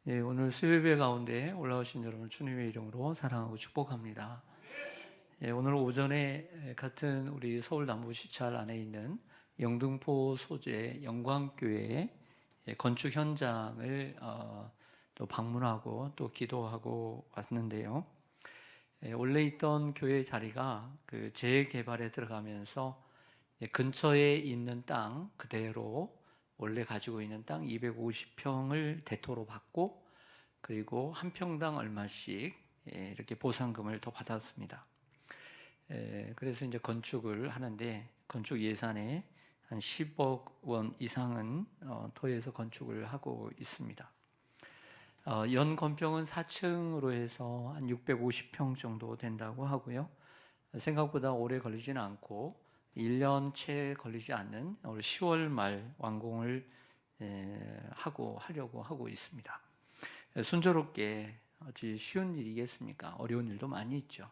예, 오늘 수요예배 가운데 올라오신 여러분 주님의 이름으로 사랑하고 축복합니다. 예, 오늘 오전에 같은 우리 서울 남부시찰 안에 있는 영등포 소재 영광교회 건축 현장을 또 방문하고 또 기도하고 왔는데요. 예, 원래 있던 교회 자리가 그 재개발에 들어가면서 근처에 있는 땅 그대로 원래 가지고 있는 땅 250평을 대토로 받고 그리고 한 평당 얼마씩 이렇게 보상금을 더 받았습니다. 그래서 이제 건축을 하는데 건축 예산에 한 10억 원 이상은 토해서 건축을 하고 있습니다. 연 건평은 4층으로 해서 한 650평 정도 된다고 하고요. 생각보다 오래 걸리지는 않고 1년 채 걸리지 않는 올 10월 말 완공을 하려고 하고 있습니다. 순조롭게 어찌 쉬운 일이겠습니까? 어려운 일도 많이 있죠.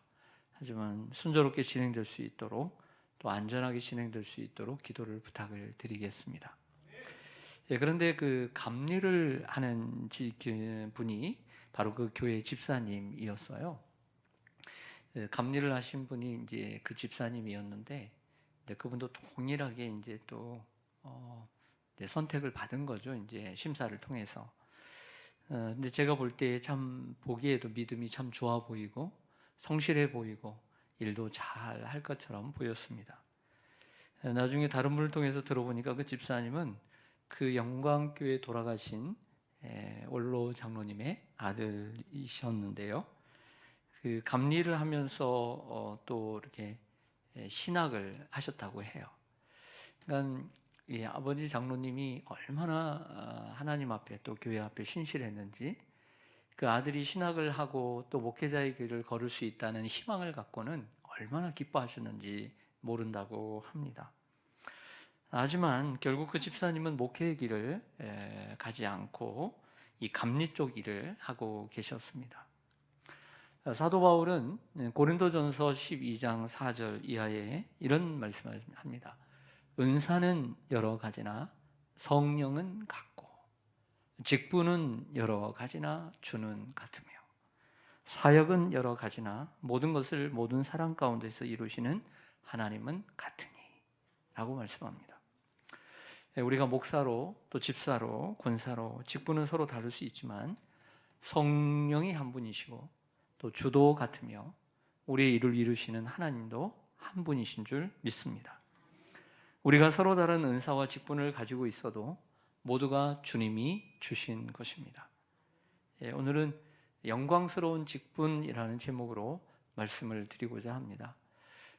하지만 순조롭게 진행될 수 있도록 또 안전하게 진행될 수 있도록 기도를 부탁을 드리겠습니다. 그런데 그 감리를 하는 분이 바로 그 교회 집사님이었어요. 감리를 하신 분이 이제 그 집사님이었는데 그분도 동일하게 이제 또 선택을 받은 거죠. 이제 심사를 통해서. 근데 제가 볼 때 참 보기에도 믿음이 참 좋아 보이고 성실해 보이고 일도 잘 할 것처럼 보였습니다. 나중에 다른 분을 통해서 들어보니까 그 집사님은 그 영광교회 돌아가신 원로 장로님의 아들이셨는데요. 그 감리를 하면서 또 이렇게 신학을 하셨다고 해요. 그러니까 아버지 장로님이 얼마나 하나님 앞에 또 교회 앞에 신실했는지 그 아들이 신학을 하고 또 목회자의 길을 걸을 수 있다는 희망을 갖고는 얼마나 기뻐하셨는지 모른다고 합니다. 하지만 결국 그 집사님은 목회의 길을 가지 않고 이 감리 쪽 일을 하고 계셨습니다. 사도 바울은 고린도전서 12장 4절 이하에 이런 말씀을 합니다. 은사는 여러 가지나 성령은 같고 직분은 여러 가지나 주는 같으며 사역은 여러 가지나 모든 것을 모든 사람 가운데서 이루시는 하나님은 같으니 라고 말씀합니다. 우리가 목사로 또 집사로 권사로 직분은 서로 다를 수 있지만 성령이 한 분이시고 또 주도 같으며 우리의 일을 이루시는 하나님도 한 분이신 줄 믿습니다. 우리가 서로 다른 은사와 직분을 가지고 있어도 모두가 주님이 주신 것입니다. 오늘은 영광스러운 직분이라는 제목으로 말씀을 드리고자 합니다.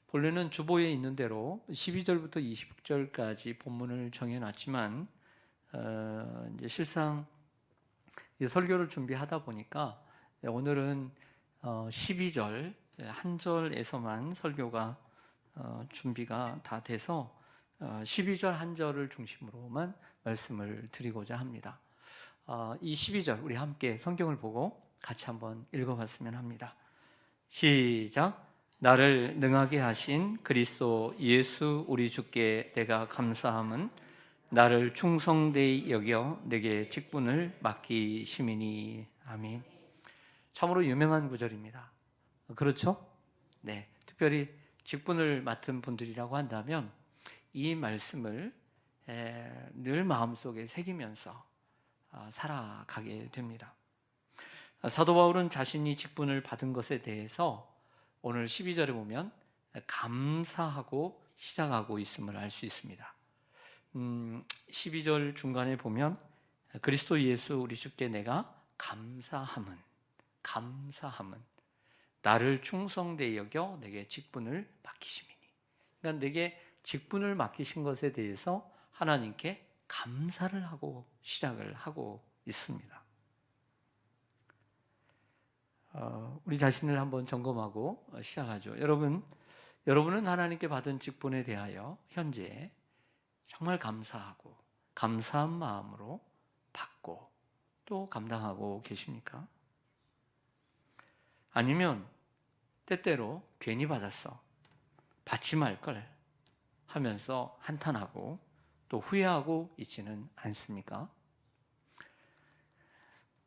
본래는 주보에 있는 대로 12절부터 20절까지 본문을 정해놨지만 이제 실상 설교를 준비하다 보니까 오늘은 12절 한 절에서만 설교가 준비가 다 돼서 12절 한 절을 중심으로만 말씀을 드리고자 합니다. 이 12절 우리 함께 성경을 보고 같이 한번 읽어봤으면 합니다. 시작. 나를 능하게 하신 그리스도 예수 우리 주께 내가 감사함은 나를 충성되이 여겨 내게 직분을 맡기심이니. 아멘. 참으로 유명한 구절입니다. 그렇죠? 네. 특별히 직분을 맡은 분들이라고 한다면 이 말씀을 늘 마음속에 새기면서 살아가게 됩니다. 사도 바울은 자신이 직분을 받은 것에 대해서 오늘 12절에 보면 감사하고 시작하고 있음을 알 수 있습니다. 12절 중간에 보면 그리스도 예수 우리 주께 내가 감사함은 나를 충성되이 여겨 내게 직분을 맡기심이니. 그러니까 내게 직분을 맡기신 것에 대해서 하나님께 감사를 하고 시작을 하고 있습니다. 우리 자신을 한번 점검하고 시작하죠. 여러분은 하나님께 받은 직분에 대하여 현재 정말 감사하고 감사한 마음으로 받고 또 감당하고 계십니까? 아니면 때때로 괜히 받았어, 받지 말걸 하면서 한탄하고 또 후회하고 있지는 않습니까?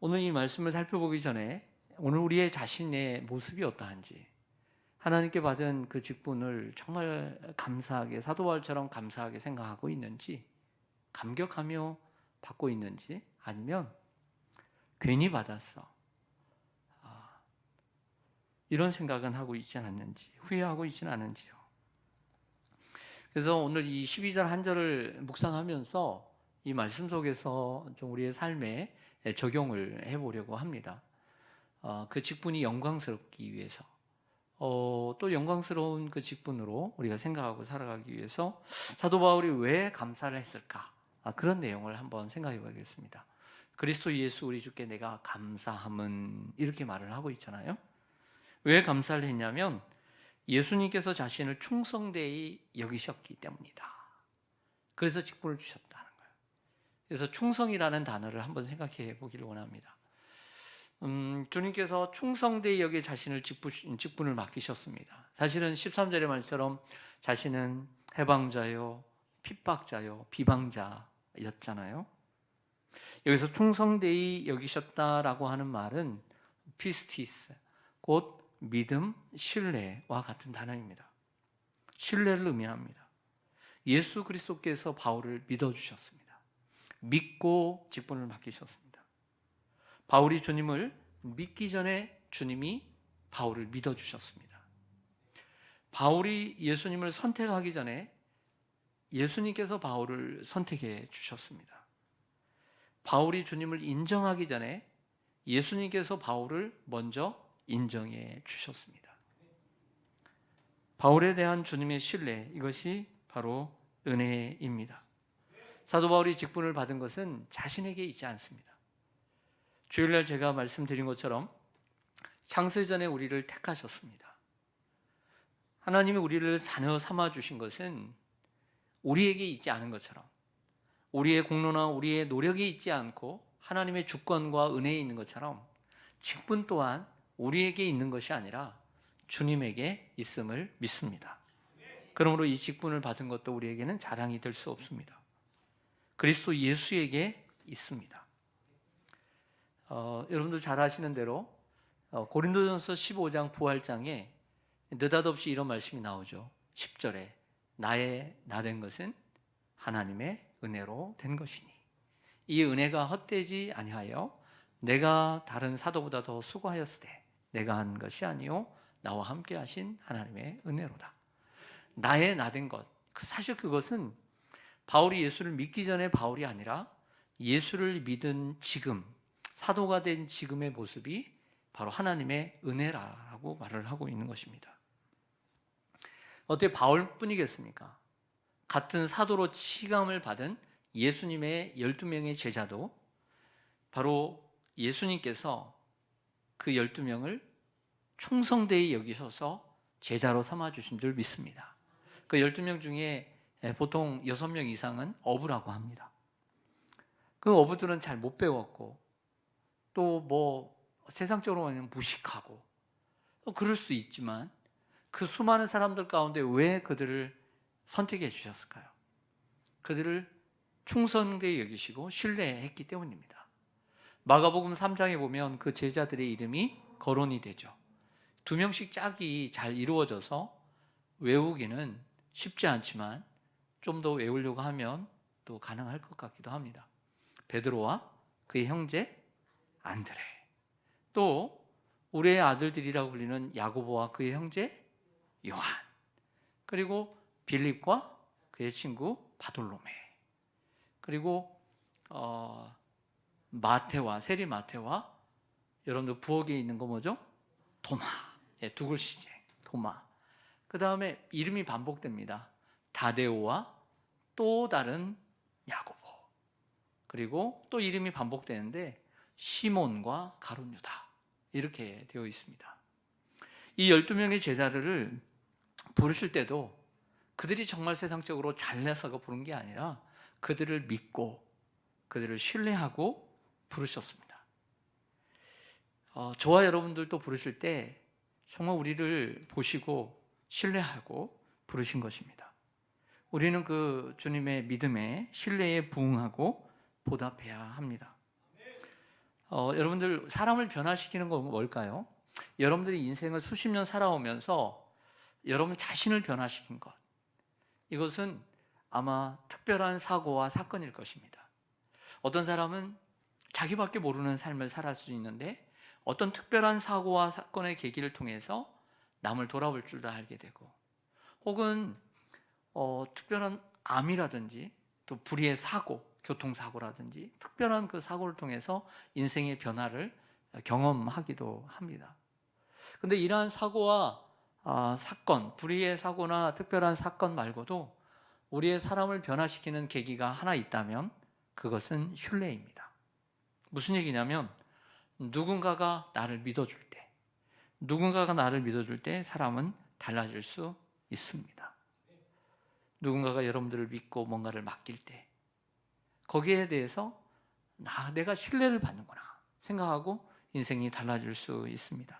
오늘 이 말씀을 살펴보기 전에 오늘 우리의 자신의 모습이 어떠한지, 하나님께 받은 그 직분을 정말 감사하게, 사도 바울처럼 감사하게 생각하고 있는지, 감격하며 받고 있는지, 아니면 괜히 받았어, 이런 생각은 하고 있지 않았는지, 후회하고 있지는 않은지요. 그래서 오늘 이 12절 한 절을 묵상하면서 이 말씀 속에서 좀 우리의 삶에 적용을 해보려고 합니다. 그 직분이 영광스럽기 위해서, 또 영광스러운 그 직분으로 우리가 생각하고 살아가기 위해서 사도 바울이 왜 감사를 했을까? 그런 내용을 한번 생각해 보겠습니다. 그리스도 예수 우리 주께 내가 감사함은, 이렇게 말을 하고 있잖아요. 왜 감사를 했냐면 예수님께서 자신을 충성되이 여기셨기 때문이다. 그래서 직분을 주셨다는 거예요. 그래서 충성이라는 단어를 한번 생각해 보기를 원합니다. 주님께서 충성되이 여기 자신을 직분을 맡기셨습니다. 사실은 13절의 말처럼 자신은 해방자요, 핍박자요, 비방자였잖아요. 여기서 충성되이 여기셨다라고 하는 말은 피스티스, 곧 믿음, 신뢰와 같은 단어입니다. 신뢰를 의미합니다. 예수 그리스도께서 바울을 믿어주셨습니다. 믿고 직분을 맡기셨습니다. 바울이 주님을 믿기 전에 주님이 바울을 믿어주셨습니다. 바울이 예수님을 선택하기 전에 예수님께서 바울을 선택해 주셨습니다. 바울이 주님을 인정하기 전에 예수님께서 바울을 먼저 인정해 주셨습니다. 바울에 대한 주님의 신뢰, 이것이 바로 은혜입니다. 사도 바울이 직분을 받은 것은 자신에게 있지 않습니다. 주일날 제가 말씀드린 것처럼 창세전에 우리를 택하셨습니다. 하나님이 우리를 자녀 삼아 주신 것은 우리에게 있지 않은 것처럼, 우리의 공로나 우리의 노력이 있지 않고 하나님의 주권과 은혜에 있는 것처럼 직분 또한 우리에게 있는 것이 아니라 주님에게 있음을 믿습니다. 그러므로 이 직분을 받은 것도 우리에게는 자랑이 될 수 없습니다. 그리스도 예수에게 있습니다. 여러분들 잘 아시는 대로 고린도전서 15장 부활장에 느닷없이 이런 말씀이 나오죠. 10절에 나의 나 된 것은 하나님의 은혜로 된 것이니 이 은혜가 헛되지 아니하여 내가 다른 사도보다 더 수고하였으되 내가 한 것이 아니요 나와 함께 하신 하나님의 은혜로다. 나의 나 된 것, 사실 그것은 바울이 예수를 믿기 전에 바울이 아니라 예수를 믿은 지금, 사도가 된 지금의 모습이 바로 하나님의 은혜라고 말을 하고 있는 것입니다. 어떻게 바울뿐이겠습니까? 같은 사도로 치감을 받은 예수님의 12명의 제자도 바로 예수님께서 그 12명을 충성되이 여기셔서 제자로 삼아주신 줄 믿습니다. 그 12명 중에 보통 6명 이상은 어부라고 합니다. 그 어부들은 잘 못 배웠고 또 세상적으로 보면 무식하고 그럴 수 있지만 그 수많은 사람들 가운데 왜 그들을 선택해 주셨을까요? 그들을 충성되이 여기시고 신뢰했기 때문입니다. 마가복음 3장에 보면 그 제자들의 이름이 거론이 되죠. 2명씩 짝이 잘 이루어져서 외우기는 쉽지 않지만 좀 더 외우려고 하면 또 가능할 것 같기도 합니다. 베드로와 그의 형제 안드레, 또 우리의 아들들이라고 불리는 야고보와 그의 형제 요한, 그리고 빌립과 그의 친구 바돌로메, 그리고 마태와 세리 마태와 여러분들 부엌에 있는 거 뭐죠? 도마, 두 글씨제 도마. 그 다음에 이름이 반복됩니다. 다데오와 또 다른 야고보, 그리고 또 이름이 반복되는데 시몬과 가룟 유다, 이렇게 되어 있습니다. 이 12명의 제자들을 부르실 때도 그들이 정말 세상적으로 잘나서가 부른 게 아니라 그들을 믿고 그들을 신뢰하고 부르셨습니다. 저와 여러분들도 부르실 때 정말 우리를 보시고 신뢰하고 부르신 것입니다. 우리는 그 주님의 믿음에 신뢰에 부응하고 보답해야 합니다. 여러분들 사람을 변화시키는 건 뭘까요? 여러분들이 인생을 수십 년 살아오면서 여러분 자신을 변화시킨 것. 이것은 아마 특별한 사고와 사건일 것입니다. 어떤 사람은 자기밖에 모르는 삶을 살아갈 수 있는데 어떤 특별한 사고와 사건의 계기를 통해서 남을 돌아볼 줄도 알게 되고, 혹은 특별한 암이라든지 또 불의의 사고, 교통사고라든지 특별한 그 사고를 통해서 인생의 변화를 경험하기도 합니다. 근데 이러한 사고와 사건, 불의의 사고나 특별한 사건 말고도 우리의 사람을 변화시키는 계기가 하나 있다면 그것은 신뢰입니다. 무슨 얘기냐면 누군가가 나를 믿어줄 때 사람은 달라질 수 있습니다. 누군가가 여러분들을 믿고 뭔가를 맡길 때 거기에 대해서 내가 신뢰를 받는구나 생각하고 인생이 달라질 수 있습니다.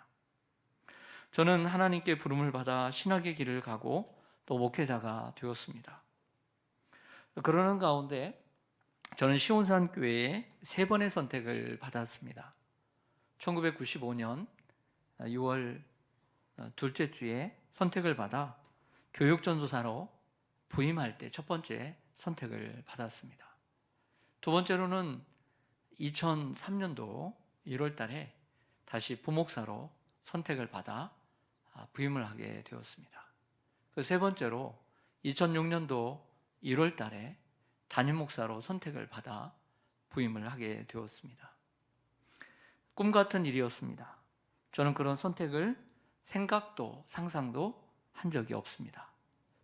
저는 하나님께 부름을 받아 신학의 길을 가고 또 목회자가 되었습니다. 그러는 가운데 저는 시온산 교회에 3번의 선택을 받았습니다. 1995년 6월 둘째 주에 선택을 받아 교육전도사로 부임할 때 첫 번째 선택을 받았습니다. 두 번째로는 2003년도 1월 달에 다시 부목사로 선택을 받아 부임을 하게 되었습니다. 그 세 번째로 2006년도 1월 달에 담임 목사로 선택을 받아 부임을 하게 되었습니다. 꿈 같은 일이었습니다. 저는 그런 선택을 생각도 상상도 한 적이 없습니다.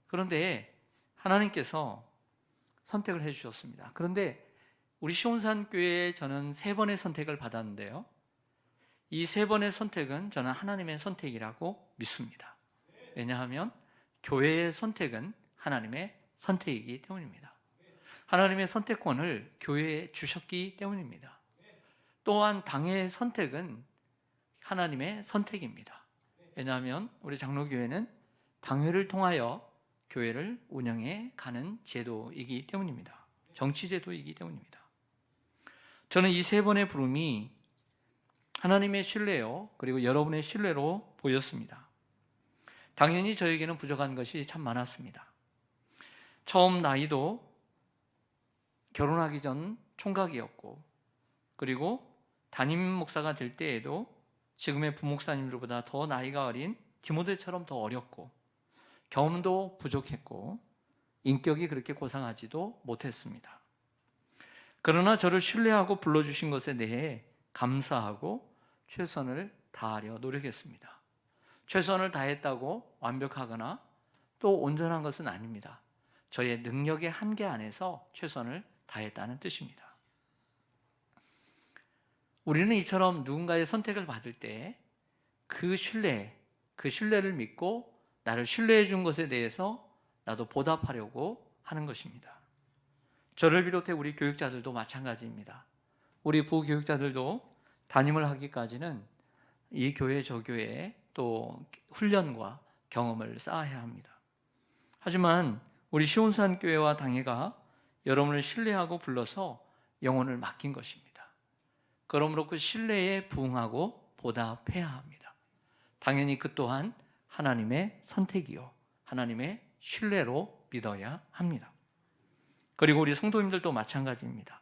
그런데 하나님께서 선택을 해주셨습니다. 그런데 우리 시온산 교회에 저는 3번의 선택을 받았는데요, 이 3번의 선택은 저는 하나님의 선택이라고 믿습니다. 왜냐하면 교회의 선택은 하나님의 선택이기 때문입니다. 하나님의 선택권을 교회에 주셨기 때문입니다. 또한 당회의 선택은 하나님의 선택입니다. 왜냐하면 우리 장로교회는 당회를 통하여 교회를 운영해 가는 제도이기 때문입니다. 정치제도이기 때문입니다. 저는 이 3번의 부름이 하나님의 신뢰요, 그리고 여러분의 신뢰로 보였습니다. 당연히 저에게는 부족한 것이 참 많았습니다. 처음 나이도 결혼하기 전 총각이었고, 그리고 담임 목사가 될 때에도 지금의 부목사님들보다 더 나이가 어린 디모데처럼 더 어렸고, 경험도 부족했고, 인격이 그렇게 고상하지도 못했습니다. 그러나 저를 신뢰하고 불러주신 것에 대해 감사하고 최선을 다하려 노력했습니다. 최선을 다했다고 완벽하거나 또 온전한 것은 아닙니다. 저의 능력의 한계 안에서 최선을 다했다는 뜻입니다. 우리는 이처럼 누군가의 선택을 받을 때 그 신뢰를 믿고 나를 신뢰해 준 것에 대해서 나도 보답하려고 하는 것입니다. 저를 비롯해 우리 교육자들도 마찬가지입니다. 우리 부교육자들도 담임을 하기까지는 이 교회 저 교회에 또 훈련과 경험을 쌓아야 합니다. 하지만 우리 시온산 교회와 당회가 여러분을 신뢰하고 불러서 영혼을 맡긴 것입니다. 그러므로 그 신뢰에 부응하고 보답해야 합니다. 당연히 그 또한 하나님의 선택이요, 하나님의 신뢰로 믿어야 합니다. 그리고 우리 성도님들도 마찬가지입니다.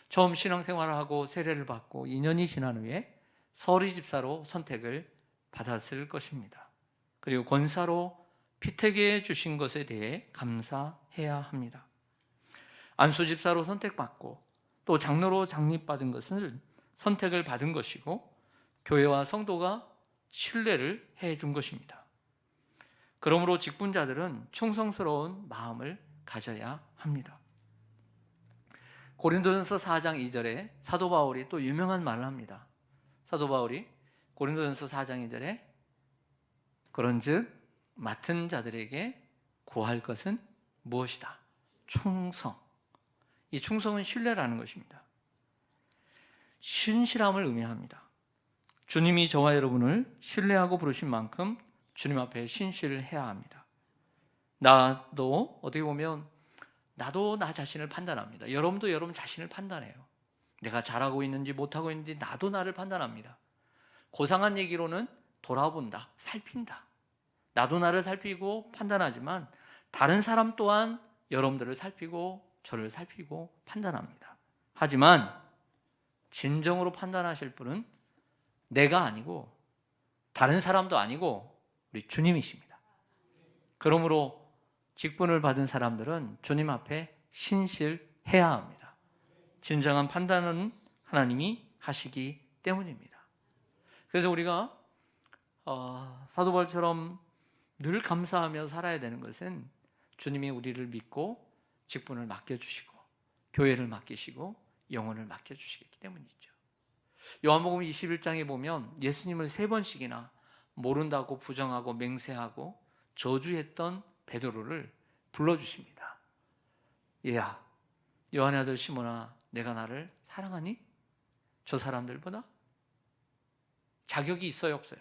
처음 신앙생활을 하고 세례를 받고 2년이 지난 후에 서리 집사로 선택을 받았을 것입니다. 그리고 권사로 피택해 주신 것에 대해 감사해야 합니다. 안수 집사로 선택받고 또 장로로 장립받은 것은 선택을 받은 것이고, 교회와 성도가 신뢰를 해준 것입니다. 그러므로 직분자들은 충성스러운 마음을 가져야 합니다. 고린도전서 4장 2절에 사도 바울이 또 유명한 말을 합니다. 사도 바울이 고린도전서 4장 2절에 그런즉 맡은 자들에게 구할 것은 무엇이다? 충성. 이 충성은 신뢰라는 것입니다. 신실함을 의미합니다. 주님이 저와 여러분을 신뢰하고 부르신 만큼 주님 앞에 신실을 해야 합니다. 나도 어떻게 보면 나도 나 자신을 판단합니다. 여러분도 여러분 자신을 판단해요. 내가 잘하고 있는지 못하고 있는지 나도 나를 판단합니다. 고상한 얘기로는 돌아본다, 살핀다. 나도 나를 살피고 판단하지만 다른 사람 또한 여러분들을 살피고 저를 살피고 판단합니다. 하지만 진정으로 판단하실 분은 내가 아니고 다른 사람도 아니고 우리 주님이십니다. 그러므로 직분을 받은 사람들은 주님 앞에 신실해야 합니다. 진정한 판단은 하나님이 하시기 때문입니다. 그래서 우리가 사도 바울처럼 늘 감사하며 살아야 되는 것은 주님이 우리를 믿고 직분을 맡겨주시고 교회를 맡기시고 영혼을 맡겨주시기 때문이죠. 요한복음 21장에 보면 예수님을 3번씩이나 모른다고 부정하고 맹세하고 저주했던 베드로를 불러주십니다. 얘야, 요한의 아들 시몬아, 내가 나를 사랑하니? 저 사람들보다? 자격이 있어요, 없어요?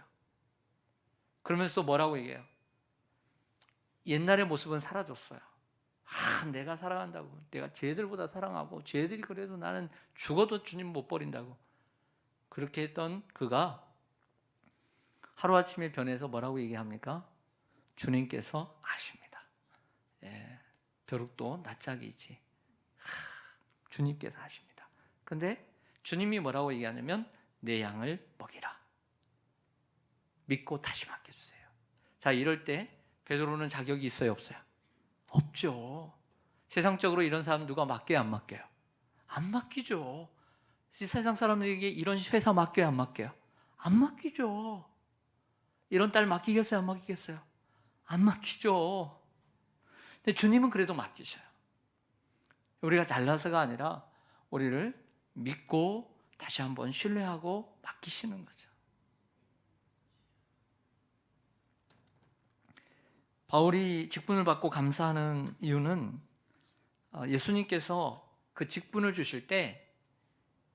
그러면서 뭐라고 얘기해요? 옛날의 모습은 사라졌어요. 내가 사랑한다고, 내가 쟤들보다 사랑하고 쟤들이 그래도 나는 죽어도 주님 못 버린다고 그렇게 했던 그가 하루아침에 변해서 뭐라고 얘기합니까? 주님께서 아십니다. 벼룩도 낯짝이지. 주님께서 아십니다. 근데 주님이 뭐라고 얘기하냐면 내 양을 먹이라. 믿고 다시 맡겨주세요. 자, 이럴 때 베드로는 자격이 있어요, 없어요? 없죠. 세상적으로 이런 사람 누가 맡겨요, 안 맡겨요? 안 맡기죠. 세상 사람들에게 이런 회사 맡겨요, 안 맡겨요? 안 맡기죠. 이런 딸 맡기겠어요, 안 맡기겠어요? 안 맡기죠. 근데 주님은 그래도 맡기셔요. 우리가 잘나서가 아니라 우리를 믿고 다시 한번 신뢰하고 맡기시는 거죠. 바울이 직분을 받고 감사하는 이유는 예수님께서 그 직분을 주실 때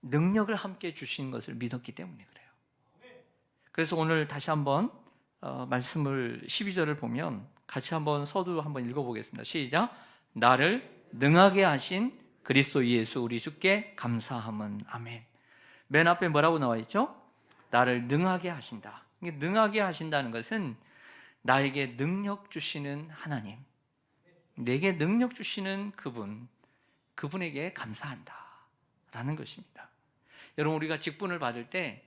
능력을 함께 주신 것을 믿었기 때문에 그래요. 그래서 오늘 다시 한번 말씀을 12절을 보면 같이 한번 서두 한번 읽어보겠습니다. 시작. 나를 능하게 하신 그리스도 예수 우리 주께 감사함은 아멘. 맨 앞에 뭐라고 나와 있죠? 나를 능하게 하신다. 능하게 하신다는 것은 나에게 능력 주시는 하나님, 내게 능력 주시는 그분에게 감사한다 라는 것입니다. 여러분, 우리가 직분을 받을 때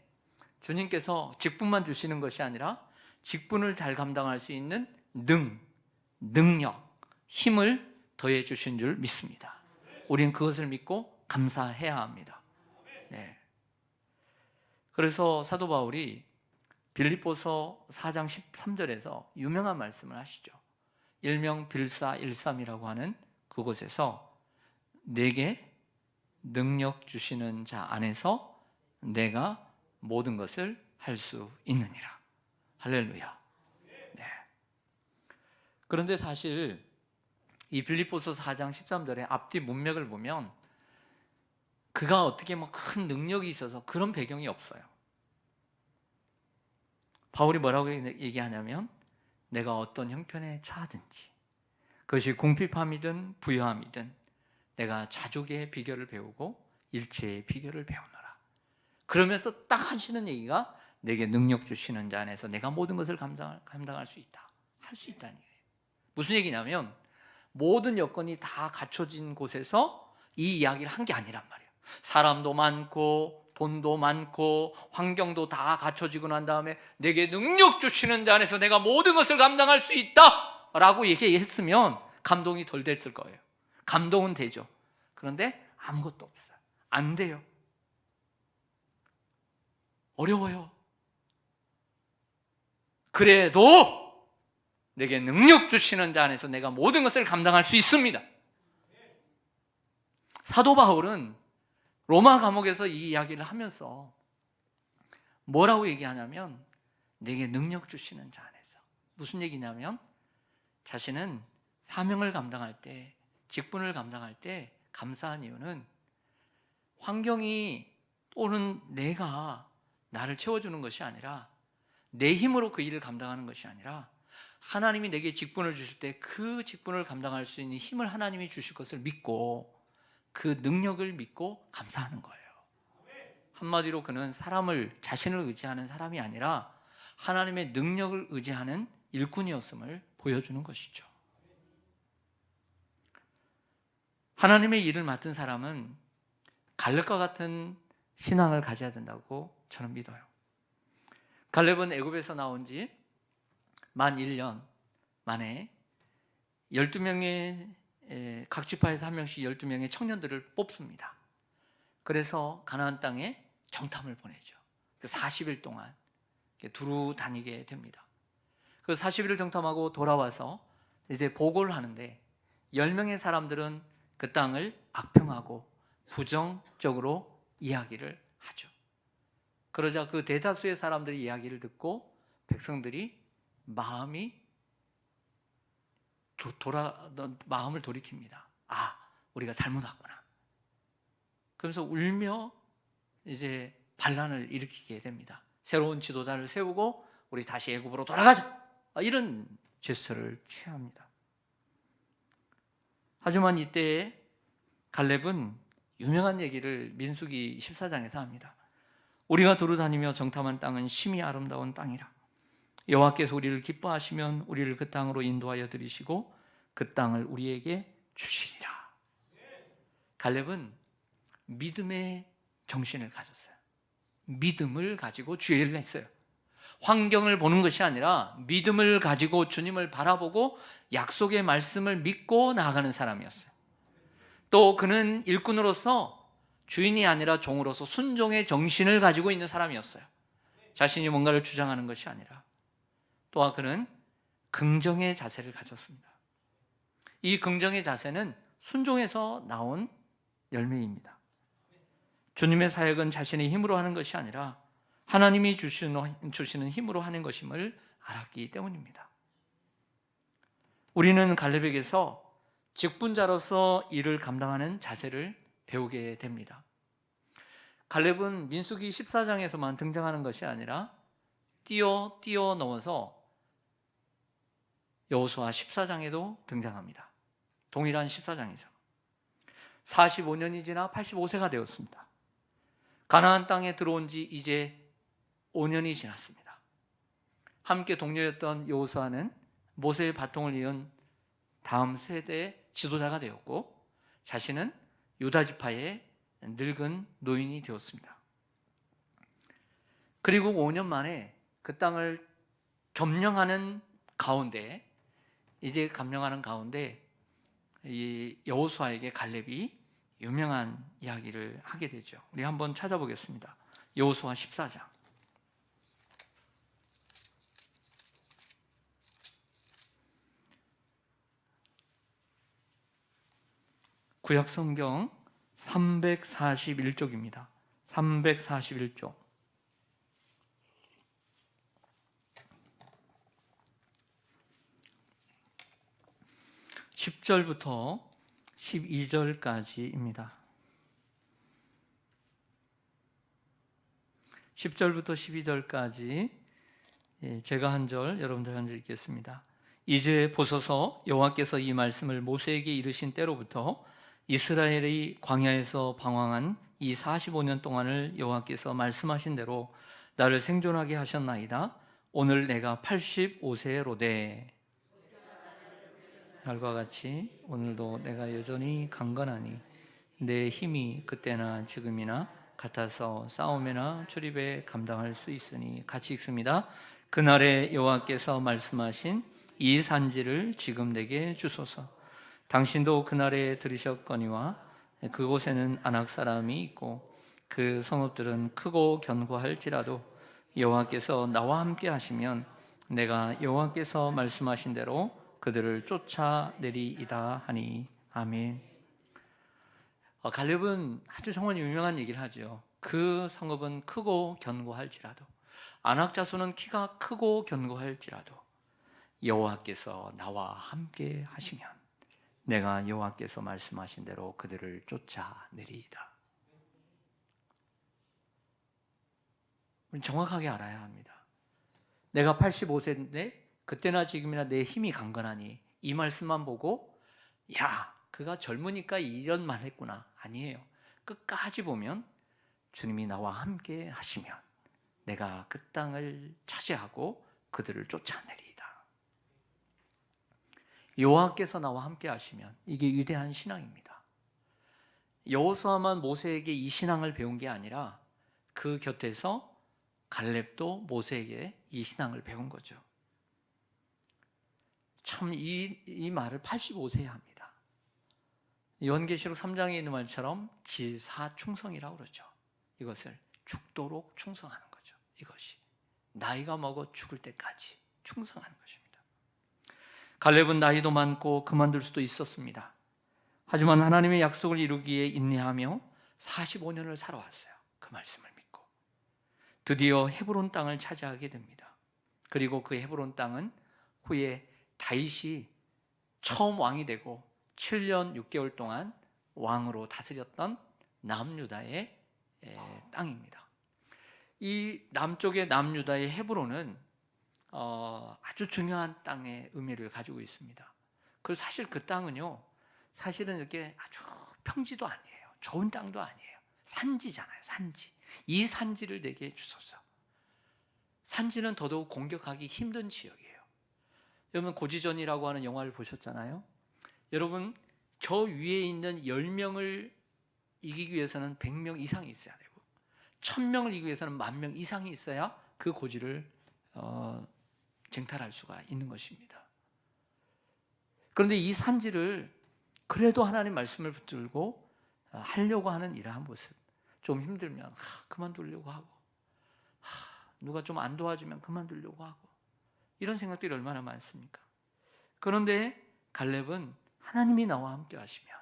주님께서 직분만 주시는 것이 아니라 직분을 잘 감당할 수 있는 능력, 힘을 더해 주신 줄 믿습니다. 우리는 그것을 믿고 감사해야 합니다. 네. 그래서 사도 바울이 빌립보서 4장 13절에서 유명한 말씀을 하시죠. 일명 빌사 13이라고 하는 그곳에서 내게 능력 주시는 자 안에서 내가 모든 것을 할 수 있느니라. 할렐루야. 네. 그런데 사실 이 빌립보서 4장 13절의 앞뒤 문맥을 보면 그가 어떻게 큰 능력이 있어서 그런 배경이 없어요. 바울이 뭐라고 얘기하냐면 내가 어떤 형편에 처하든지 그것이 궁핍함이든 부유함이든 내가 자족의 비결을 배우고 일체의 비결을 배우노라. 그러면서 딱 하시는 얘기가 내게 능력 주시는 자 안에서 내가 모든 것을 감당할 수 있다. 할 수 있다는 얘기예요. 무슨 얘기냐면 모든 여건이 다 갖춰진 곳에서 이 이야기를 한 게 아니란 말이에요. 사람도 많고 돈도 많고 환경도 다 갖춰지고 난 다음에 내게 능력 주시는 자 안에서 내가 모든 것을 감당할 수 있다 라고 얘기했으면 감동이 덜 됐을 거예요. 감동은 되죠. 그런데 아무것도 없어요. 안 돼요. 어려워요. 그래도 내게 능력 주시는 자 안에서 내가 모든 것을 감당할 수 있습니다. 사도 바울은 로마 감옥에서 이 이야기를 하면서 뭐라고 얘기하냐면 내게 능력 주시는 자 안에서. 무슨 얘기냐면 자신은 사명을 감당할 때, 직분을 감당할 때 감사한 이유는 환경이 또는 내가 나를 채워주는 것이 아니라 내 힘으로 그 일을 감당하는 것이 아니라 하나님이 내게 직분을 주실 때 그 직분을 감당할 수 있는 힘을 하나님이 주실 것을 믿고 그 능력을 믿고 감사하는 거예요. 한마디로 그는 자신을 의지하는 사람이 아니라 하나님의 능력을 의지하는 일꾼이었음을 보여주는 것이죠. 하나님의 일을 맡은 사람은 갈렙과 같은 신앙을 가져야 된다고 저는 믿어요. 갈렙은 애굽에서 나온 지 만 1년 만에 12명의 각 지파에서 한 명씩 12명의 청년들을 뽑습니다. 그래서 가나안 땅에 정탐을 보내죠. 40일 동안 두루 다니게 됩니다. 그 40일을 정탐하고 돌아와서 이제 보고를 하는데 10명의 사람들은 그 땅을 악평하고 부정적으로 이야기를 하죠. 그러자 그 대다수의 사람들의 이야기를 듣고 백성들이 마음을 돌이킵니다. 아, 우리가 잘못 왔구나. 그러면서 울며 이제 반란을 일으키게 됩니다. 새로운 지도자를 세우고 우리 다시 애굽으로 돌아가자, 이런 제스처를 취합니다. 하지만 이때 갈렙은 유명한 얘기를 민수기 14장에서 합니다. 우리가 두루 다니며 정탐한 땅은 심히 아름다운 땅이라. 여호와께서 우리를 기뻐하시면 우리를 그 땅으로 인도하여 들이시고 그 땅을 우리에게 주시리라. 갈렙은 믿음의 정신을 가졌어요. 믿음을 가지고 주의 일을 했어요. 환경을 보는 것이 아니라 믿음을 가지고 주님을 바라보고 약속의 말씀을 믿고 나아가는 사람이었어요. 또 그는 일꾼으로서 주인이 아니라 종으로서 순종의 정신을 가지고 있는 사람이었어요. 자신이 뭔가를 주장하는 것이 아니라. 또한 그는 긍정의 자세를 가졌습니다. 이 긍정의 자세는 순종에서 나온 열매입니다. 주님의 사역은 자신의 힘으로 하는 것이 아니라 하나님이 주시는 힘으로 하는 것임을 알았기 때문입니다. 우리는 갈렙에게서 직분자로서 일을 감당하는 자세를 배우게 됩니다. 갈렙은 민수기 14장에서만 등장하는 것이 아니라 뛰어 넘어서 여호수아 14장에도 등장합니다. 동일한 14장이죠. 45년이 지나 85세가 되었습니다. 가나안 땅에 들어온 지 이제 5년이 지났습니다. 함께 동료였던 여호수아는 모세의 바통을 이은 다음 세대의 지도자가 되었고 자신은 유다 지파의 늙은 노인이 되었습니다. 그리고 5년 만에 그 땅을 점령하는 가운데 이 여호수아에게 갈렙이 유명한 이야기를 하게 되죠. 우리 한번 찾아보겠습니다. 여호수아 14장. 구약 성경 341쪽입니다. 341쪽. 10절부터 12절까지입니다. 10절부터 12절까지 제가 한 절, 여러분들 한 절 읽겠습니다. 이제 보소서, 여호와께서 이 말씀을 모세에게 이르신 때로부터 이스라엘이 광야에서 방황한 이 45년 동안을 여호와께서 말씀하신 대로 나를 생존하게 하셨나이다. 오늘 내가 85세로되 날과 같이 오늘도 내가 여전히 강건하니 내 힘이 그때나 지금이나 같아서 싸움이나 출입에 감당할 수 있으니. 같이 읽습니다. 그날에 여호와께서 말씀하신 이 산지를 지금 내게 주소서. 당신도 그날에 들으셨거니와 그곳에는 아낙 사람이 있고 그 성읍들은 크고 견고할지라도 여호와께서 나와 함께 하시면 내가 여호와께서 말씀하신 대로 그들을 쫓아내리이다 하니. 아멘. 갈렙은 아주 정말 유명한 얘기를 하죠. 그 성읍은 크고 견고할지라도, 아낙 자손은 키가 크고 견고할지라도 여호와께서 나와 함께 하시면 내가 여호와께서 말씀하신 대로 그들을 쫓아내리이다. 우리는 정확하게 알아야 합니다. 내가 85세인데 그때나 지금이나 내 힘이 강건하니, 이 말씀만 보고 야, 그가 젊으니까 이런 말 했구나, 아니에요. 끝까지 보면 주님이 나와 함께 하시면 내가 그 땅을 차지하고 그들을 쫓아내리이다. 여호와께서 나와 함께 하시면, 이게 위대한 신앙입니다. 여호수아만 모세에게 이 신앙을 배운 게 아니라 그 곁에서 갈렙도 모세에게 이 신앙을 배운 거죠. 참 이 말을 85세에 합니다. 요한계시록 3장에 있는 말처럼 지사충성이라고 그러죠. 이것을 죽도록 충성하는 거죠. 이것이 나이가 먹어 죽을 때까지 충성하는 것입니다. 갈렙은 나이도 많고 그만둘 수도 있었습니다. 하지만 하나님의 약속을 이루기에 인내하며 45년을 살아왔어요. 그 말씀을 믿고 드디어 헤브론 땅을 차지하게 됩니다. 그리고 그 헤브론 땅은 후에 다윗이 처음 왕이 되고 7년 6개월 동안 왕으로 다스렸던 남유다의 땅입니다. 이 남쪽의 남유다의 헤브론은 아주 중요한 땅의 의미를 가지고 있습니다. 그리고 사실 그 땅은요, 사실은 이렇게 아주 평지도 아니에요. 좋은 땅도 아니에요. 산지잖아요. 산지. 이 산지를 내게 주소서. 산지는 더더욱 공격하기 힘든 지역이에요. 여러분 고지전이라고 하는 영화를 보셨잖아요. 여러분 저 위에 있는 10명을 이기기 위해서는 100명 이상이 있어야 되고 1000명을 이기기 위해서는 10,000명 이상이 있어야 그 고지를 쟁탈할 수가 있는 것입니다. 그런데 이 산지를 그래도 하나님 말씀을 붙들고 하려고 하는 이러한 모습, 좀 힘들면 그만두려고 하고, 누가 좀 안 도와주면 그만두려고 하고, 이런 생각들이 얼마나 많습니까? 그런데 갈렙은 하나님이 나와 함께 하시면,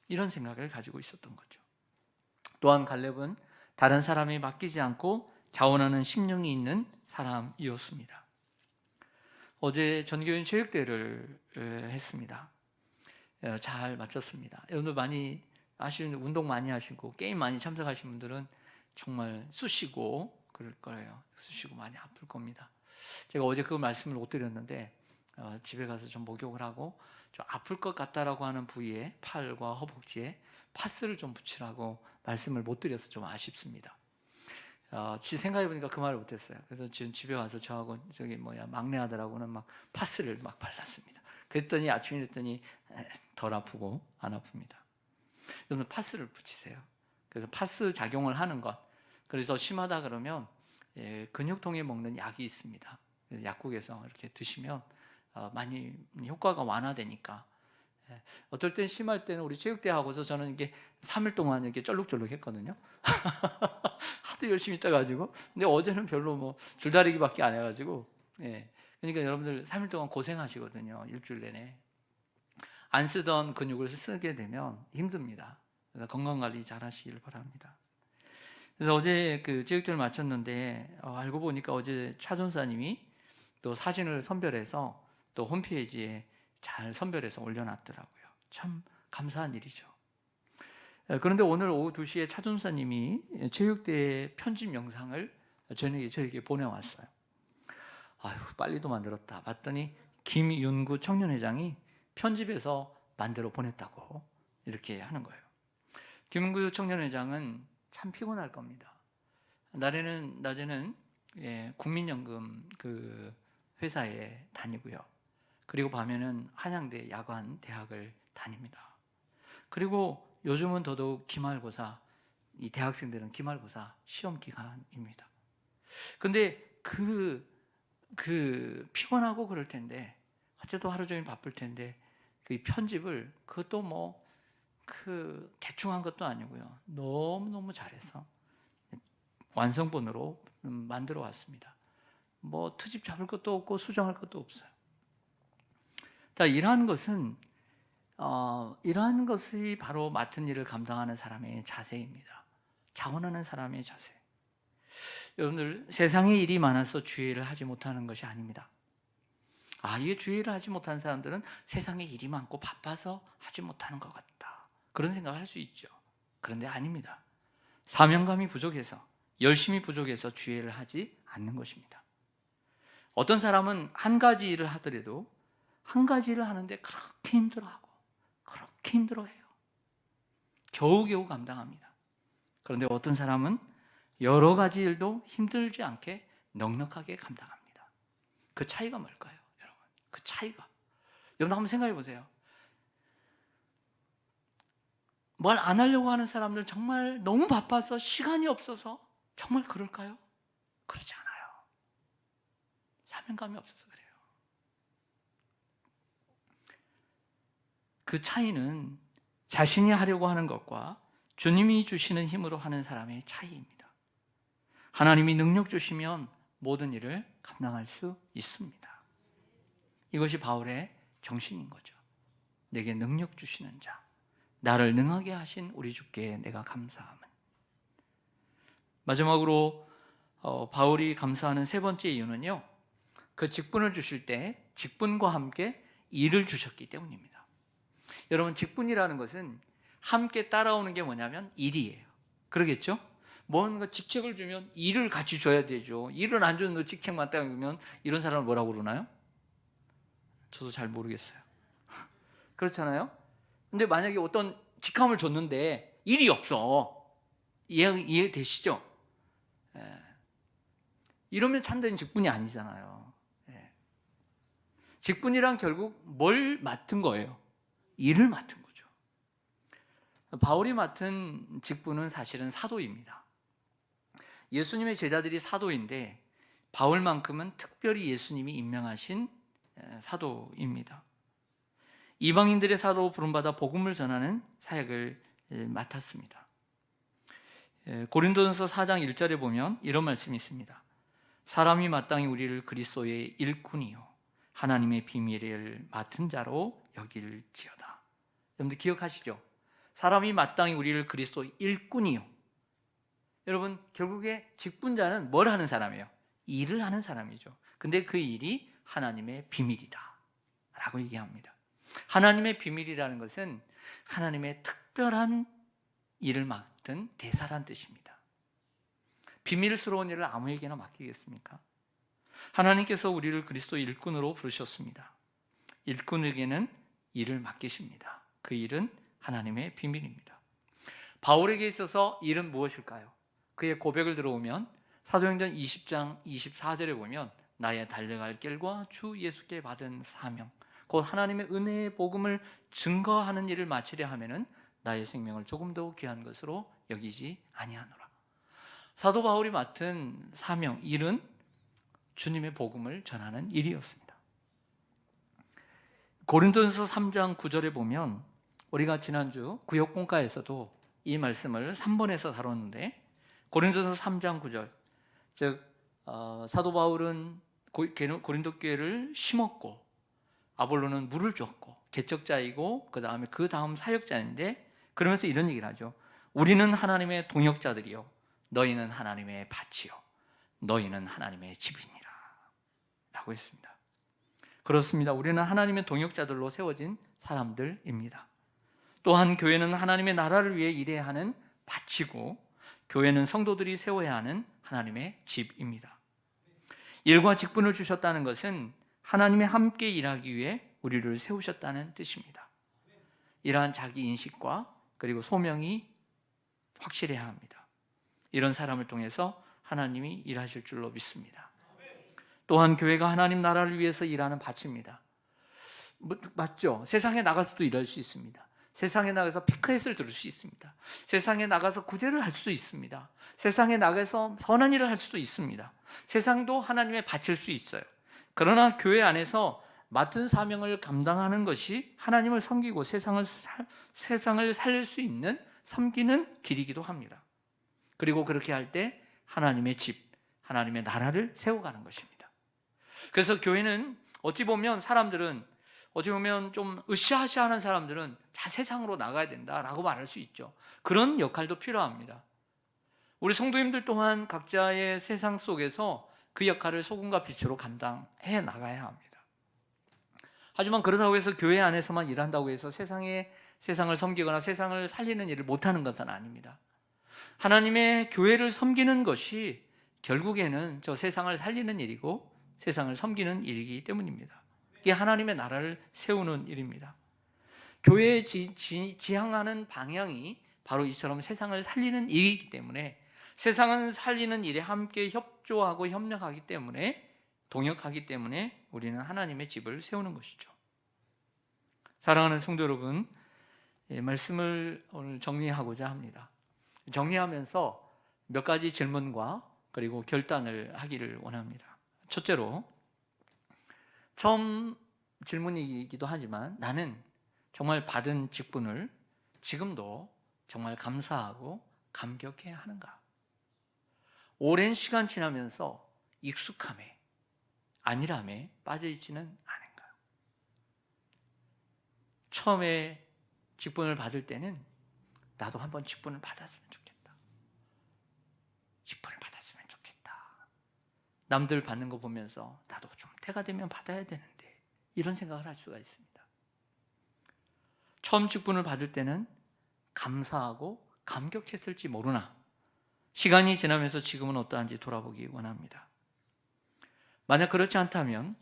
이런 생각을 가지고 있었던 거죠. 또한 갈렙은 다른 사람에 맡기지 않고 자원하는 심령이 있는 사람이었습니다. 어제 전교인 체육대회를 했습니다. 잘 마쳤습니다. 여러분들 많이 운동 많이 하시고 게임 많이 참석하신 분들은 정말 쑤시고 그럴 거예요. 쑤시고 많이 아플 겁니다. 제가 어제 그 말씀을 못 드렸는데 집에 가서 좀 목욕을 하고 좀 아플 것 같다라고 하는 부위에 팔과 허벅지에 파스를 좀 붙이라고 말씀을 못 드려서 좀 아쉽습니다. 생각해 보니까 그 말을 못했어요. 그래서 지금 집에 와서 저하고 막내 아들하고는 막 파스를 막 발랐습니다. 그랬더니 아침에 됐더니 덜 아프고 안 아픕니다. 여러분 파스를 붙이세요. 그래서 파스 작용을 하는 것. 그래서 심하다 그러면 근육통에 먹는 약이 있습니다. 그래서 약국에서 이렇게 드시면 많이 효과가 완화되니까. 어떨 땐 심할 때는 우리 체육대 하고서 저는 이게 3일 동안 이렇게 쩔룩쩔룩했거든요. 하도 열심히 떠가지고. 근데 어제는 별로 뭐 줄다리기밖에 안 해가지고. 그러니까 여러분들 3일 동안 고생하시거든요. 일주일 내내. 안 쓰던 근육을 쓰게 되면 힘듭니다. 그래서 건강관리 잘 하시길 바랍니다. 그래서 어제 그 체육대를 마쳤는데 알고 보니까 어제 차 전사님이 또 사진을 선별해서 또 홈페이지에 잘 선별해서 올려놨더라고요. 참 감사한 일이죠. 그런데 오늘 오후 2시에 차 전사님이 체육대 편집 영상을 저에게 보내왔어요. 아유, 빨리도 만들었다. 봤더니 김윤구 청년회장이 편집해서 만들어 보냈다고 이렇게 하는 거예요. 김윤구 청년회장은 참 피곤할 겁니다. 낮에는 국민연금 그 회사에 다니고요. 그리고 밤에는 한양대 야관 대학을 다닙니다. 그리고 요즘은 더더욱 기말고사, 이 대학생들은 기말고사 시험 기간입니다. 근데 그 피곤하고 그럴 텐데, 어째도 하루 종일 바쁠 텐데, 그 편집을 그것도 대충 한 것도 아니고요. 너무너무 잘해서 완성본으로 만들어 왔습니다. 트집 잡을 것도 없고 수정할 것도 없어요. 자, 이러한 것이 바로 맡은 일을 감당하는 사람의 자세입니다. 자원하는 사람의 자세. 여러분들 세상에 일이 많아서 주의를 하지 못하는 것이 아닙니다. 이게 주의를 하지 못하는 사람들은 세상에 일이 많고 바빠서 하지 못하는 것 같다. 그런 생각을 할 수 있죠. 그런데 아닙니다. 사명감이 부족해서, 열심히 부족해서 주의를 하지 않는 것입니다. 어떤 사람은 한 가지 일을 하더라도 한 가지 일을 하는데 그렇게 힘들어하고 그렇게 힘들어해요. 겨우겨우 감당합니다. 그런데 어떤 사람은 여러 가지 일도 힘들지 않게 넉넉하게 감당합니다. 그 차이가 뭘까요, 여러분? 그 차이가. 여러분 한번 생각해 보세요. 뭘 안 하려고 하는 사람들 정말 너무 바빠서 시간이 없어서 정말 그럴까요? 그렇지 않아요. 사명감이 없어서 그래요. 그 차이는 자신이 하려고 하는 것과 주님이 주시는 힘으로 하는 사람의 차이입니다. 하나님이 능력 주시면 모든 일을 감당할 수 있습니다. 이것이 바울의 정신인 거죠. 내게 능력 주시는 자, 나를 능하게 하신 우리 주께 내가 감사함은. 마지막으로 바울이 감사하는 세 번째 이유는요, 그 직분을 주실 때 직분과 함께 일을 주셨기 때문입니다. 여러분, 직분이라는 것은 함께 따라오는 게 뭐냐면 일이에요. 그러겠죠? 뭔가 직책을 주면 일을 같이 줘야 되죠. 일을 안 주는 직책만 딱 주면 이런 사람을 뭐라고 그러나요? 저도 잘 모르겠어요. 그렇잖아요? 근데 만약에 어떤 직함을 줬는데 일이 없어. 이해되시죠? 예. 이러면 참된 직분이 아니잖아요. 예. 직분이란 결국 뭘 맡은 거예요? 일을 맡은 거죠. 바울이 맡은 직분은 사실은 사도입니다. 예수님의 제자들이 사도인데 바울만큼은 특별히 예수님이 임명하신 사도입니다. 이방인들의 사도로 부름받아 복음을 전하는 사역을 맡았습니다. 고린도전서 4장 1절에 보면 이런 말씀이 있습니다. 사람이 마땅히 우리를 그리스도의 일꾼이요 하나님의 비밀을 맡은 자로 여길지어다. 여러분들 기억하시죠? 사람이 마땅히 우리를 그리스도의 일꾼이요. 여러분, 결국에 직분자는 뭘 하는 사람이에요? 일을 하는 사람이죠. 근데 그 일이 하나님의 비밀이다 라고 얘기합니다. 하나님의 비밀이라는 것은 하나님의 특별한 일을 맡은 대사란 뜻입니다. 비밀스러운 일을 아무에게나 맡기겠습니까? 하나님께서 우리를 그리스도 일꾼으로 부르셨습니다. 일꾼에게는 일을 맡기십니다. 그 일은 하나님의 비밀입니다. 바울에게 있어서 일은 무엇일까요? 그의 고백을 들어오면 사도행전 20장 24절에 보면 나의 달려갈 길과 주 예수께 받은 사명, 곧 하나님의 은혜의 복음을 증거하는 일을 마치려 하면은 나의 생명을 조금 더 귀한 것으로 여기지 아니하노라. 사도 바울이 맡은 사명, 일은 주님의 복음을 전하는 일이었습니다. 고린도전서 3장 9절에 보면 우리가 지난주 구역공과에서도 이 말씀을 3번에서 다뤘는데 고린도전서 3장 9절, 즉 사도 바울은 고린도 교회를 심었고 아볼로는 물을 줬고 개척자이고 그 다음 사역자인데 그러면서 이런 얘기를 하죠. 우리는 하나님의 동역자들이요 너희는 하나님의 밭이요 너희는 하나님의 집이니라 라고 했습니다. 그렇습니다. 우리는 하나님의 동역자들로 세워진 사람들입니다. 또한 교회는 하나님의 나라를 위해 일해야 하는 밭이고 교회는 성도들이 세워야 하는 하나님의 집입니다. 일과 직분을 주셨다는 것은 하나님이 함께 일하기 위해 우리를 세우셨다는 뜻입니다. 이러한 자기 인식과 그리고 소명이 확실해야 합니다. 이런 사람을 통해서 하나님이 일하실 줄로 믿습니다. 또한 교회가 하나님 나라를 위해서 일하는 밭입니다. 맞죠? 세상에 나가서도 일할 수 있습니다. 세상에 나가서 피크햇을 들을 수 있습니다. 세상에 나가서 구제를 할 수도 있습니다. 세상에 나가서 선한 일을 할 수도 있습니다. 세상도 하나님의 밭일 수 있어요. 그러나 교회 안에서 맡은 사명을 감당하는 것이 하나님을 섬기고 세상을 살릴 수 있는 섬기는 길이기도 합니다. 그리고 그렇게 할 때 하나님의 집, 하나님의 나라를 세워가는 것입니다. 그래서 교회는 어찌 보면 좀 으쌰으쌰하는 사람들은 다 세상으로 나가야 된다라고 말할 수 있죠. 그런 역할도 필요합니다. 우리 성도님들 또한 각자의 세상 속에서 그 역할을 소금과 빛으로 감당해 나가야 합니다. 하지만 그렇다고 해서 교회 안에서만 일한다고 해서 세상을 섬기거나 세상을 살리는 일을 못하는 것은 아닙니다. 하나님의 교회를 섬기는 것이 결국에는 저 세상을 살리는 일이고 세상을 섬기는 일이기 때문입니다. 이게 하나님의 나라를 세우는 일입니다. 교회에 지향하는 방향이 바로 이처럼 세상을 살리는 일이기 때문에, 세상은 살리는 일에 함께 협조하고 협력하기 때문에, 동역하기 때문에 우리는 하나님의 집을 세우는 것이죠. 사랑하는 성도 여러분, 말씀을 오늘 정리하고자 합니다. 정리하면서 몇 가지 질문과 그리고 결단을 하기를 원합니다. 첫째로, 처음 질문이기도 하지만 나는 정말 받은 직분을 지금도 정말 감사하고 감격해 하는가? 오랜 시간 지나면서 익숙함에, 안일함에 빠져있지는 않은가? 처음에 직분을 받을 때는 나도 한번 직분을 받았으면 좋겠다. 직분을 받았으면 좋겠다. 남들 받는 거 보면서 나도 좀 때가 되면 받아야 되는데, 이런 생각을 할 수가 있습니다. 처음 직분을 받을 때는 감사하고 감격했을지 모르나 시간이 지나면서 지금은 어떠한지 돌아보기 원합니다. 만약 그렇지 않다면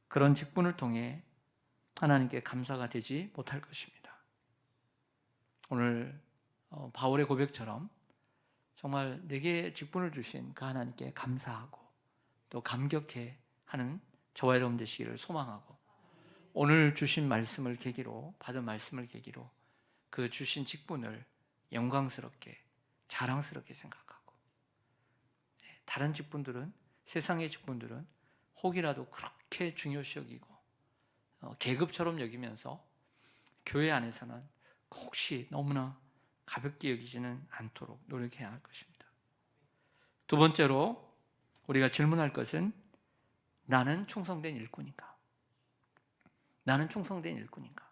그런 직분을 통해 하나님께 감사가 되지 못할 것입니다. 오늘 바울의 고백처럼 정말 내게 직분을 주신 그 하나님께 감사하고 또 감격해 하는 저와 여러분 되시기를 소망하고, 오늘 주신 말씀을 계기로, 받은 말씀을 계기로 그 주신 직분을 영광스럽게, 자랑스럽게 생각하고, 다른 직분들은, 세상의 직분들은 혹이라도 그렇게 중요시 여기고 계급처럼 여기면서 교회 안에서는 혹시 너무나 가볍게 여기지는 않도록 노력해야 할 것입니다. 두 번째로 우리가 질문할 것은, 나는 충성된 일꾼인가? 나는 충성된 일꾼인가?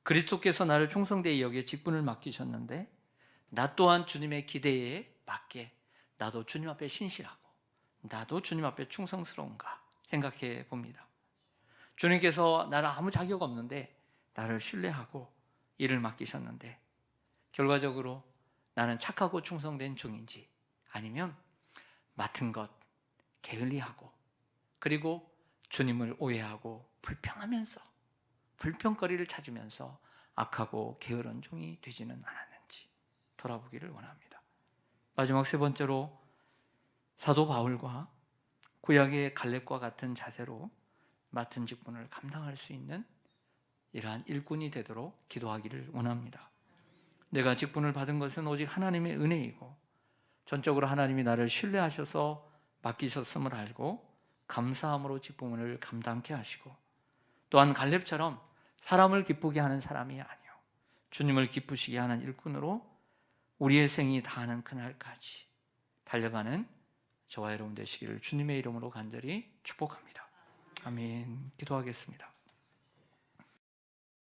그리스도께서 나를 충성되이 여기에 직분을 맡기셨는데 나 또한 주님의 기대에 맞게 나도 주님 앞에 신실하고 나도 주님 앞에 충성스러운가 생각해 봅니다. 주님께서 나를 아무 자격 없는데 나를 신뢰하고 일을 맡기셨는데 결과적으로 나는 착하고 충성된 종인지, 아니면 맡은 것 게을리하고 그리고 주님을 오해하고 불평하면서 불평거리를 찾으면서 악하고 게으른 종이 되지는 않았는지 돌아보기를 원합니다. 마지막 세 번째로, 사도 바울과 구약의 갈렙과 같은 자세로 맡은 직분을 감당할 수 있는 이러한 일꾼이 되도록 기도하기를 원합니다. 내가 직분을 받은 것은 오직 하나님의 은혜이고 전적으로 하나님이 나를 신뢰하셔서 맡기셨음을 알고 감사함으로 직분을 감당케 하시고, 또한 갈렙처럼 사람을 기쁘게 하는 사람이 아니요 주님을 기쁘시게 하는 일꾼으로 우리의 생이 다하는 그날까지 달려가는 저와 여러분 되시기를 주님의 이름으로 간절히 축복합니다. 아멘. 기도하겠습니다.